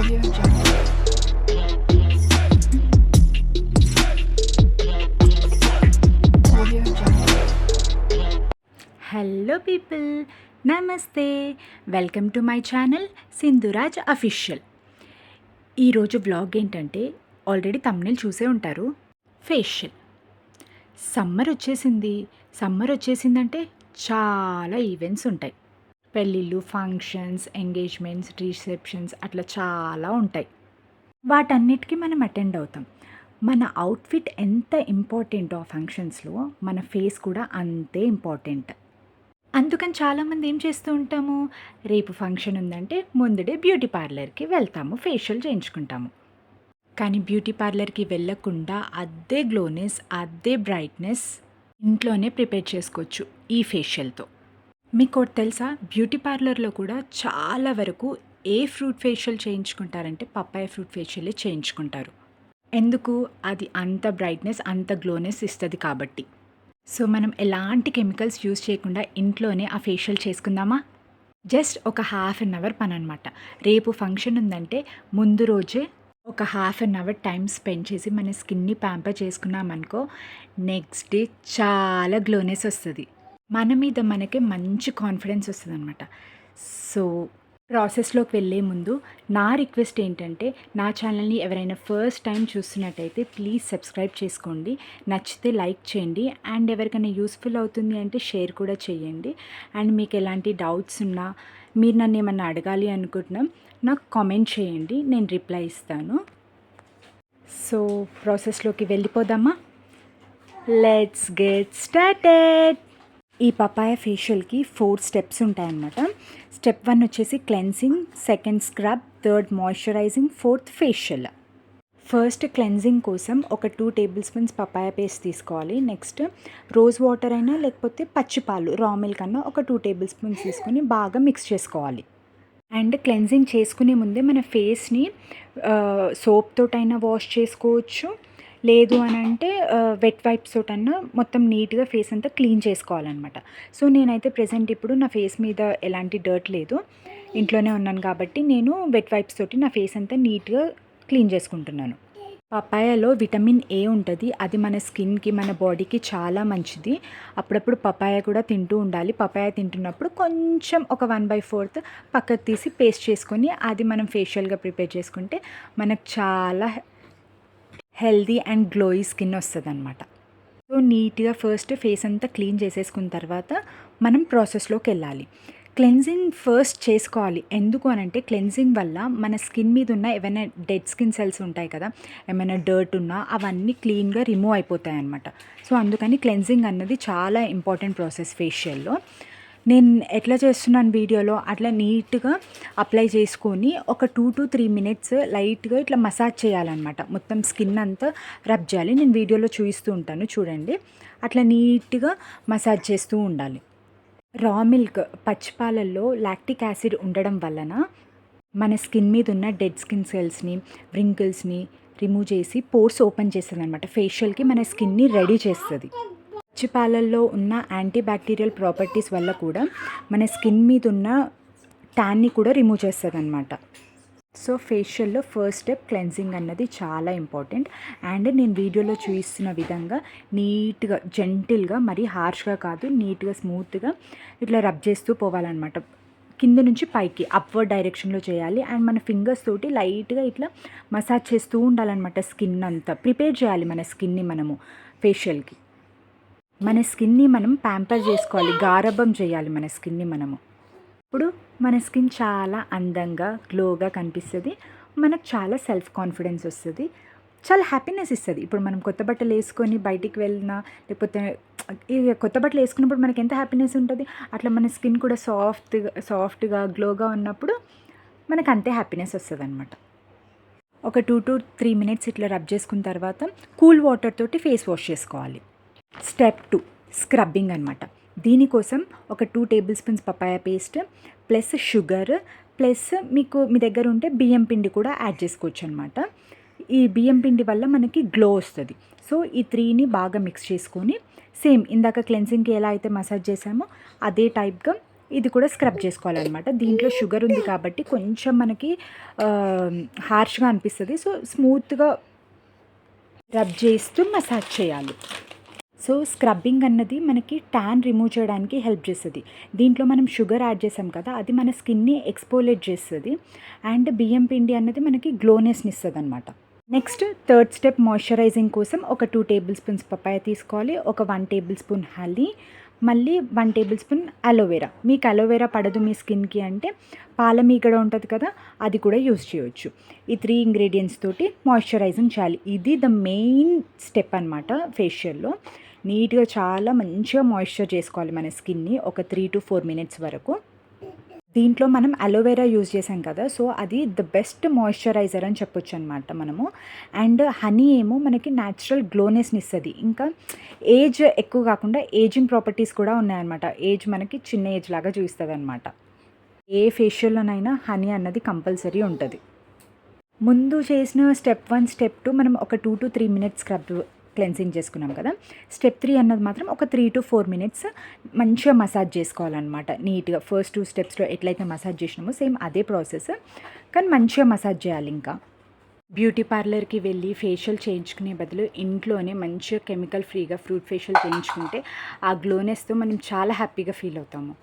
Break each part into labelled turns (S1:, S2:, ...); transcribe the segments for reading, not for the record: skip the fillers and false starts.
S1: Audio Jungle. Audio Jungle.
S2: Hello people, namaste. Welcome to my channel Sindhuraj official. ఈరోజు vlog ఏంటంటే already తమ్ముళ్ళు చూసే ఉంటారు. ఫేషియల్. సమ్మర్ వచ్చేసిందంటే చాలా ఈవెంట్స్ ఉంటాయి. పెళ్ళిళ్ళు, ఫంక్షన్స్, ఎంగేజ్మెంట్స్, రిసెప్షన్స్ అట్లా చాలా ఉంటాయి. వాటన్నిటికీ మనం అటెండ్ అవుతాం. మన అవుట్ఫిట్ ఎంత ఇంపార్టెంటో ఆ ఫంక్షన్స్లో మన ఫేస్ కూడా అంతే ఇంపార్టెంట్. అందుకని చాలామంది ఏం చేస్తూ ఉంటాము, రేపు ఫంక్షన్ ఉందంటే ముందుడే బ్యూటీ పార్లర్కి వెళ్తాము, ఫేషియల్ చేయించుకుంటాము. కానీ బ్యూటీ పార్లర్కి వెళ్ళకుండా అదే గ్లోనెస్, అదే బ్రైట్నెస్ ఇంట్లోనే ప్రిపేర్ చేసుకోవచ్చు ఈ ఫేషియల్తో. మీకు ఒకటి తెలుసా, బ్యూటీ పార్లర్లో కూడా చాలా వరకు ఏ ఫ్రూట్ ఫేషియల్ చేయించుకుంటారంటే పప్పాయ ఫ్రూట్ ఫేషియలే చేయించుకుంటారు. ఎందుకు? అది అంత బ్రైట్నెస్, అంత గ్లోనెస్ ఇస్తుంది కాబట్టి. సో మనం ఎలాంటి కెమికల్స్ యూజ్ చేయకుండా ఇంట్లోనే ఆ ఫేషియల్ చేసుకుందామా? జస్ట్ ఒక హాఫ్ అన్ అవర్ పని అనమాట. రేపు ఫంక్షన్ ఉందంటే ముందు రోజే ఒక half an hour time spend చేసి మన స్కిన్ని ప్యాంపర్ చేసుకున్నామనుకో, నెక్స్ట్ డే చాలా గ్లోనెస్ వస్తుంది. మన మీద మనకే మంచి కాన్ఫిడెన్స్ వస్తుంది అనమాట. సో ప్రాసెస్లోకి వెళ్ళే ముందు నా రిక్వెస్ట్ ఏంటంటే, నా ఛానల్ని ఎవరైనా ఫస్ట్ టైం చూస్తున్నట్టయితే ప్లీజ్ సబ్స్క్రైబ్ చేసుకోండి, నచ్చితే లైక్ చేయండి, అండ్ ఎవరికైనా యూస్ఫుల్ అవుతుంది అంటే షేర్ కూడా చేయండి. అండ్ మీకు ఎలాంటి డౌట్స్ ఉన్నా, మీరు నన్ను ఏమన్నా అడగాలి అనుకుంటున్నాం, నాకు కామెంట్ చేయండి, నేను రిప్లై ఇస్తాను. సో ప్రాసెస్లోకి వెళ్ళిపోదామా? Let's get started. ఈ పపాయ ఫేషియల్కి 4 స్టెప్స్ ఉంటాయన్నమాట. స్టెప్ 1 వచ్చేసి cleansing, second scrub, third moisturising, fourth facial. First cleansing కోసం ఒక 2 టేబుల్ స్పూన్స్ పపాయ పేస్ట్ తీసుకోవాలి. నెక్స్ట్ రోజ్ వాటర్ అయినా లేకపోతే పచ్చిపాలు, రా మిల్క్ అన్నా ఒక 2 టేబుల్ స్పూన్స్ తీసుకొని బాగా మిక్స్ చేసుకోవాలి. అండ్ క్లెన్జింగ్ చేసుకునే ముందే మన ఫేస్ని సోప్ తోటైనా వాష్ చేసుకోవచ్చు, లేదు అని అంటే వెట్ వైప్స్ తోటన్నా మొత్తం నీట్గా ఫేస్ అంతా క్లీన్ చేసుకోవాలన్నమాట. సో నేనైతే ప్రెజెంట్ ఇప్పుడు నా ఫేస్ మీద ఎలాంటి డర్ట్ లేదు, ఇంట్లోనే ఉన్నాను కాబట్టి నేను వెట్ వైప్స్ తోటి నా ఫేస్ అంతా నీట్గా క్లీన్ చేసుకుంటున్నాను. పపాయాలో విటమిన్ ఏ ఉంటుంది, అది మన స్కిన్కి, మన బాడీకి చాలా మంచిది. అప్పుడప్పుడు పపాయ కూడా తింటూ ఉండాలి. పపాయ తింటున్నప్పుడు కొంచెం ఒక 1/4 పక్కకు తీసి పేస్ట్ చేసుకొని అది మనం ఫేషియల్గా ప్రిపేర్ చేసుకుంటే మనకు చాలా హెల్దీ అండ్ గ్లోయి స్కిన్ వస్తుంది అనమాట. సో నీట్గా ఫస్ట్ ఫేస్ అంతా క్లీన్ చేసేసుకున్న తర్వాత మనం ప్రాసెస్లోకి వెళ్ళాలి. క్లెన్జింగ్ ఫస్ట్ చేసుకోవాలి. ఎందుకు అని అంటే క్లెన్జింగ్ వల్ల మన స్కిన్ మీద ఉన్న ఏమైనా డెడ్ స్కిన్ సెల్స్ ఉంటాయి కదా, ఏమైనా డర్ట్ ఉన్నా అవన్నీ క్లీన్గా రిమూవ్ అయిపోతాయి అన్నమాట. సో అందుకని క్లెన్జింగ్ అన్నది చాలా ఇంపార్టెంట్ ప్రాసెస్ ఫేషియల్లో. నేను ఎట్లా చేస్తున్నాను వీడియోలో అట్లా నీట్గా అప్లై చేసుకొని ఒక 2 to 3 minutes లైట్గా ఇట్లా మసాజ్ చేయాలన్నమాట. మొత్తం స్కిన్ అంతా రబ్ చేయాలి. నేను వీడియోలో చూపిస్తూ ఉంటాను, చూడండి. అట్లా నీట్గా మసాజ్ చేస్తూ ఉండాలి. రా మిల్క్, పచ్చిపాలల్లో లాక్టిక్ యాసిడ్ ఉండడం వలన మన స్కిన్ మీద ఉన్న డెడ్ స్కిన్ సెల్స్ని, వ్రింకిల్స్ని రిమూవ్ చేసి పోర్స్ ఓపెన్ చేస్తుంది అనమాట. ఫేషియల్కి మన స్కిన్ని రెడీ చేస్తుంది. పచ్చిపాలల్లో ఉన్న యాంటీ బ్యాక్టీరియల్ ప్రాపర్టీస్ వల్ల కూడా మన స్కిన్ మీద ఉన్న ట్యాన్ని కూడా రిమూవ్ చేస్తుంది అనమాట. సో ఫేషియల్లో ఫస్ట్ స్టెప్ క్లెన్జింగ్ అన్నది చాలా ఇంపార్టెంట్. అండ్ నేను వీడియోలో చూపిస్తున్న విధంగా నీట్గా, జెంటిల్గా, మరీ హార్ష్గా కాదు, నీట్గా స్మూత్గా ఇట్లా రబ్ చేస్తూ పోవాలన్నమాట. కింద నుంచి పైకి అప్వర్డ్ డైరెక్షన్లో చేయాలి. అండ్ మన ఫింగర్స్ తోటి లైట్గా ఇట్లా మసాజ్ చేస్తూ ఉండాలన్నమాట. స్కిన్ అంతా ప్రిపేర్ చేయాలి మన స్కిన్ని మనము ఫేషియల్కి. మన స్కిన్ని మనం ప్యాంపర్ చేసుకోవాలి, గారభం చేయాలి మన స్కిన్ని మనము. ఇప్పుడు మన స్కిన్ చాలా అందంగా, గ్లోగా కనిపిస్తుంది. మనకు చాలా సెల్ఫ్ కాన్ఫిడెన్స్ వస్తుంది, చాలా హ్యాపీనెస్ ఇస్తుంది. ఇప్పుడు మనం కొత్త బట్టలు వేసుకొని బయటికి వెళ్ళినా, లేకపోతే కొత్త బట్టలు వేసుకున్నప్పుడు మనకి ఎంత హ్యాపీనెస్ ఉంటుంది, అట్లా మన స్కిన్ కూడా సాఫ్ట్గా గ్లోగా ఉన్నప్పుడు మనకు అంతే హ్యాపీనెస్ వస్తుంది అనమాట. ఒక 2 to 3 minutes ఇట్లా రబ్ చేసుకున్న తర్వాత కూల్ వాటర్ తోటి ఫేస్ వాష్ చేసుకోవాలి. స్టెప్ 2 స్క్రబ్బింగ్ అనమాట. దీనికోసం ఒక 2 tablespoons papaya paste plus sugar plus మీ దగ్గర ఉంటే బియ్యం పిండి కూడా యాడ్ చేసుకోవచ్చు అనమాట. ఈ బియ్యం పిండి వల్ల మనకి గ్లో వస్తుంది. సో ఈ 3ని బాగా మిక్స్ చేసుకొని సేమ్ ఇందాక క్లెన్సింగ్కి ఎలా అయితే మసాజ్ చేసామో అదే టైప్గా ఇది కూడా స్క్రబ్ చేసుకోవాలన్నమాట. దీంట్లో షుగర్ ఉంది కాబట్టి కొంచెం మనకి హార్ష్గా అనిపిస్తుంది. సో స్మూత్గా రబ్ చేస్తూ మసాజ్ చేయాలి. సో స్క్రబ్బింగ్ అన్నది మనకి ట్యాన్ రిమూవ్ చేయడానికి హెల్ప్ చేస్తుంది. దీంట్లో మనం షుగర్ యాడ్ చేసాం కదా, అది మన స్కిన్ని ఎక్స్పోలేట్ చేస్తుంది. అండ్ బియ్యం పిండి అన్నది మనకి గ్లోనెస్ని ఇస్తుంది అనమాట. నెక్స్ట్ థర్డ్ స్టెప్ మాయిశ్చరైజింగ్ కోసం ఒక 2 టేబుల్ స్పూన్స్ పపాయ తీసుకోవాలి, ఒక 1 టేబుల్ స్పూన్ హనీ, మళ్ళీ 1 టేబుల్ స్పూన్ అలోవెరా. మీకు అలోవెరా పడదు మీ స్కిన్కి అంటే పాలమీగడ ఉంటుంది కదా, అది కూడా యూస్ చేయొచ్చు. ఈ 3 ఇంగ్రీడియంట్స్ తోటి మాయిశ్చరైజింగ్ చేయాలి. ఇది ద మెయిన్ స్టెప్ అనమాట ఫేషియల్లో. నీట్గా చాలా మంచిగా మాయిశ్చర్ చేసుకోవాలి మన స్కిన్ని ఒక 3 to 4 మినిట్స్ వరకు. దీంట్లో మనం అలోవెరా యూజ్ చేసాం కదా, సో అది ద బెస్ట్ మాయిశ్చరైజర్ అని చెప్పొచ్చు అనమాట మనము. అండ్ హనీ ఏమో మనకి న్యాచురల్ గ్లోనెస్ని ఇస్తుంది. ఇంకా ఏజ్ ఎక్కువ కాకుండా ఏజింగ్ ప్రాపర్టీస్ కూడా ఉన్నాయన్నమాట. ఏజ్ మనకి చిన్న ఏజ్ లాగా చూస్తుంది అనమాట. ఏ ఫేషియల్లోనైనా హనీ అన్నది కంపల్సరీ ఉంటుంది. ముందు చేసిన స్టెప్ 1 స్టెప్ 2 మనం ఒక 2 to 3 మినిట్స్ స్క్రబ్ క్లెన్సింగ్ చేసుకున్నాం కదా. స్టెప్ 3 అన్నది మాత్రం ఒక 3 to 4 మినిట్స్ మంచిగా మసాజ్ చేసుకోవాలన్నమాట. నీట్గా ఫస్ట్ 2 స్టెప్స్లో ఎట్లయితే మసాజ్ చేసినామో సేమ్ అదే ప్రాసెస్, కానీ మంచిగా మసాజ్ చేయాలి. ఇంకా బ్యూటీ పార్లర్కి వెళ్ళి ఫేషియల్ చేయించుకునే బదులు ఇంట్లోనే మంచిగా కెమికల్ ఫ్రీగా ఫ్రూట్ ఫేషియల్ చేయించుకుంటే ఆ గ్లోనెస్తో మనం చాలా హ్యాపీగా ఫీల్ అవుతాము.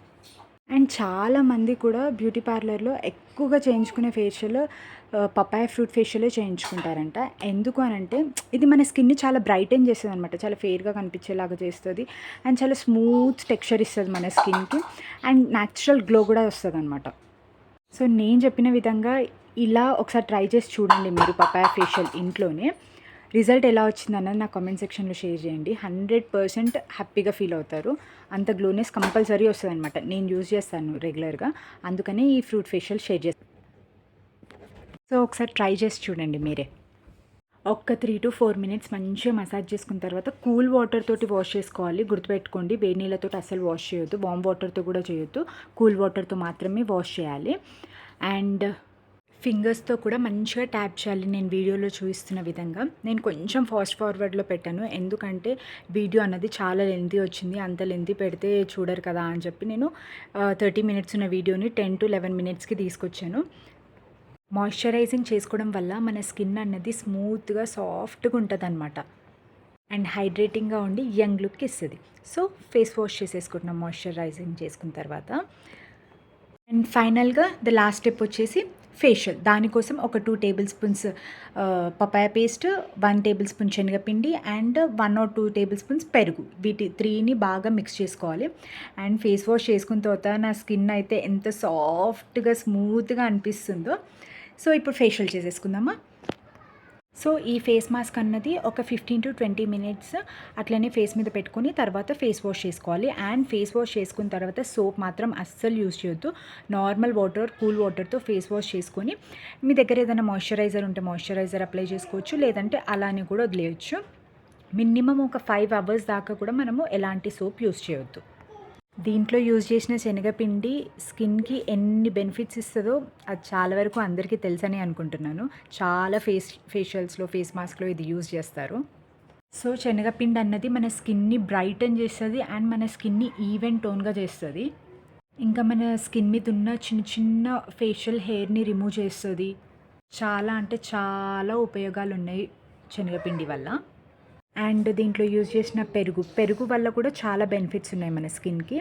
S2: అండ్ చాలామంది కూడా బ్యూటీ పార్లర్లో ఎక్కువగా చేయించుకునే ఫేషియల్ పపాయ ఫ్రూట్ ఫేషియలే చేయించుకుంటారంట. ఎందుకు అని అంటే ఇది మన స్కిన్ని చాలా బ్రైటన్ చేస్తుంది అనమాట, చాలా ఫెయిర్గా కనిపించేలాగా చేస్తుంది. అండ్ చాలా స్మూత్ టెక్స్చర్ ఇస్తుంది మన స్కిన్కి. అండ్ న్యాచురల్ గ్లో కూడా వస్తుంది అనమాట. సో నేను చెప్పిన విధంగా ఇలా ఒకసారి ట్రై చేసి చూడండి మీరు పపాయ ఫేషియల్ ఇంట్లోనే. రిజల్ట్ ఎలా వచ్చిందన్నది నా కామెంట్ సెక్షన్లో షేర్ చేయండి. 100% హ్యాపీగా ఫీల్ అవుతారు. అంత గ్లోనెస్ కంపల్సరీ వస్తుంది అనమాట. నేను యూజ్ చేస్తాను రెగ్యులర్గా, అందుకనే ఈ ఫ్రూట్ ఫేషియల్ షేర్ చేస్తాను. సో ఒకసారి ట్రై చేసి చూడండి మీరే. ఒక్క 3 to 4 మినిట్స్ మంచిగా మసాజ్ చేసుకున్న తర్వాత కూల్ వాటర్ తోటి వాష్ చేసుకోవాలి. గుర్తుపెట్టుకోండి, వేడి నీళ్ళతో అసలు వాష్ చేయొద్దు, వామ్ వాటర్తో కూడా చేయొద్దు, కూల్ వాటర్తో మాత్రమే వాష్ చేయాలి. అండ్ ఫింగర్స్తో కూడా మంచిగా ట్యాప్ చేయాలి. నేను వీడియోలో చూపిస్తున్న విధంగా. నేను కొంచెం ఫాస్ట్ ఫార్వర్డ్లో పెట్టాను, ఎందుకంటే వీడియో అన్నది చాలా లెంతీ వచ్చింది. అంత లెంతీ పెడితే చూడరు కదా అని చెప్పి నేను 30 మినిట్స్ ఉన్న వీడియోని 10 to 11 మినిట్స్కి తీసుకొచ్చాను. మాయిశ్చరైజింగ్ చేసుకోవడం వల్ల మన స్కిన్ అన్నది స్మూత్గా సాఫ్ట్గా ఉంటుంది అనమాట. అండ్ హైడ్రేటింగ్గా ఉండి యంగ్ లుక్ ఇస్తుంది. సో ఫేస్ వాష్ చేసేసుకుంటున్నాం మాయిశ్చరైజింగ్ చేసుకున్న తర్వాత. అండ్ ఫైనల్గా ద లాస్ట్ స్టెప్ వచ్చేసి ఫేషియల్. దానికోసం ఒక 2 tablespoons papaya paste, 1 tablespoon శనగపిండి అండ్ 1 or 2 టేబుల్ స్పూన్స్ పెరుగు, వీటి 3ని బాగా మిక్స్ చేసుకోవాలి. అండ్ ఫేస్ వాష్ చేసుకున్న తర్వాత నా స్కిన్ అయితే ఎంత సాఫ్ట్గా స్మూత్గా అనిపిస్తుందో. సో ఇప్పుడు ఫేషియల్ చేసేసుకుందామా. సో ఈ ఫేస్ మాస్క్ అన్నది ఒక 15 to 20 మినిట్స్ అట్లనే ఫేస్ మీద పెట్టుకొని తర్వాత ఫేస్ వాష్ చేసుకోవాలి. అండ్ ఫేస్ వాష్ చేసుకున్న తర్వాత సోప్ మాత్రం అస్సలు యూజ్ చేయొద్దు. నార్మల్ వాటర్, కూల్ వాటర్తో ఫేస్ వాష్ చేసుకొని మీ దగ్గర ఏదైనా మాయిశ్చరైజర్ ఉంటే మాయిశ్చరైజర్ అప్లై చేసుకోవచ్చు, లేదంటే అలానే కూడా వదిలేయచ్చు. మినిమం ఒక 5 hours దాకా కూడా మనము ఎలాంటి సోప్ యూజ్ చేయొద్దు. దీంట్లో యూజ్ చేసిన శనగపిండి స్కిన్కి ఎన్ని బెనిఫిట్స్ ఇస్తుందో అది చాలా వరకు అందరికీ తెలుసని అనుకుంటున్నాను. చాలా ఫేషియల్స్లో, ఫేస్ మాస్క్లో ఇది యూజ్ చేస్తారు. సో శనగపిండి అన్నది మన స్కిన్ని బ్రైటన్ చేస్తుంది అండ్ మన స్కిన్ని ఈవెన్ టోన్గా చేస్తుంది. ఇంకా మన స్కిన్ మీద ఉన్న చిన్న చిన్న ఫేషియల్ హెయిర్ని రిమూవ్ చేస్తుంది. చాలా అంటే చాలా ఉపయోగాలు ఉన్నాయి శనగపిండి వల్ల. అండ్ దీంట్లో యూజ్ చేసిన పెరుగు వల్ల కూడా చాలా బెనిఫిట్స్ ఉన్నాయి మన స్కిన్కి.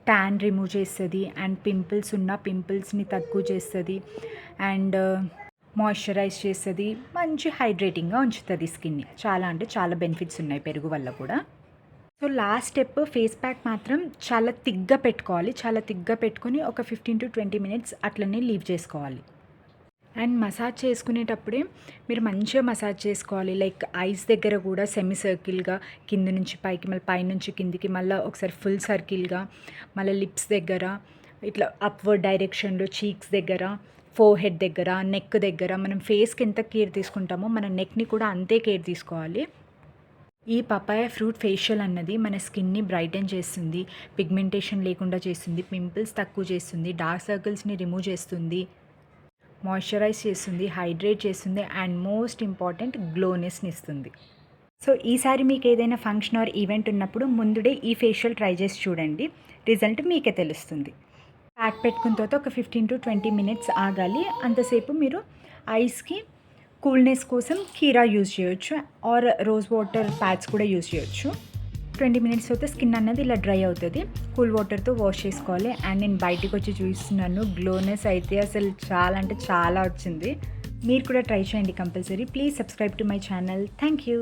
S2: ట్యాన్ రిమూవ్ చేస్తుంది అండ్ పింపుల్స్ ఉన్న పింపుల్స్ని తక్కువ చేస్తుంది అండ్ మాయిశ్చరైజ్ చేస్తుంది, మంచి హైడ్రేటింగ్గా ఉంచుతుంది స్కిన్ని. చాలా అంటే చాలా బెనిఫిట్స్ ఉన్నాయి పెరుగు వల్ల కూడా. So last step face pack మాత్రం చాలా థిక్గా పెట్టుకోవాలి. చాలా థిక్గా పెట్టుకొని ఒక 15 to 20 మినిట్స్ అట్లనే లీవ్ చేసుకోవాలి. అండ్ మసాజ్ చేసుకునేటప్పుడే మీరు మంచిగా మసాజ్ చేసుకోవాలి. లైక్ ఐస్ దగ్గర కూడా సెమీ సర్కిల్గా, కింద నుంచి పైకి, మళ్ళీ పైనుంచి కిందికి, మళ్ళీ ఒకసారి ఫుల్ సర్కిల్గా, మళ్ళీ లిప్స్ దగ్గర ఇట్లా అప్వర్డ్ డైరెక్షన్లో, చీక్స్ దగ్గర, ఫోర్ హెడ్ దగ్గర, నెక్ దగ్గర. మనం ఫేస్కి ఎంత కేర్ తీసుకుంటామో మన నెక్ని కూడా అంతే కేర్ తీసుకోవాలి. ఈ పపాయ ఫ్రూట్ ఫేషియల్ అన్నది మన స్కిన్ని బ్రైటన్ చేస్తుంది, పిగ్మెంటేషన్ లేకుండా చేస్తుంది, పింపుల్స్ తక్కువ చేస్తుంది, డార్క్ సర్కిల్స్ని రిమూవ్ చేస్తుంది, మాయిశ్చరైజ్ చేస్తుంది, హైడ్రేట్ చేస్తుంది అండ్ మోస్ట్ ఇంపార్టెంట్ గ్లోనెస్ని ఇస్తుంది. సో ఈసారి మీకు ఏదైనా ఫంక్షన్ ఆర్ ఈవెంట్ ఉన్నప్పుడు ముందుడే ఈ ఫేషియల్ ట్రై చేసి చూడండి. రిజల్ట్ మీకే తెలుస్తుంది. ప్యాక్ పెట్టుకున్న తర్వాత ఒక 15-20 మినిట్స్ ఆగాలి. అంతసేపు మీరు ఐస్‌కి కూల్‌నెస్ కోసం కీరా యూజ్ చేయొచ్చు ఆర్ రోజ్ వాటర్ ప్యాడ్స్ కూడా యూజ్ చేయొచ్చు. 20 మినిట్స్ తర్వాత స్కిన్ అన్నది ఇలా డ్రై అవుతుంది. కూల్ వాటర్తో వాష్ చేసుకోవాలి. అండ్ నేను బయటికి వచ్చి చూస్తున్నాను, గ్లోనెస్ అయితే అసలు చాలా అంటే చాలా వచ్చింది. మీరు కూడా ట్రై చేయండి compulsory. Please subscribe to my channel. Thank you.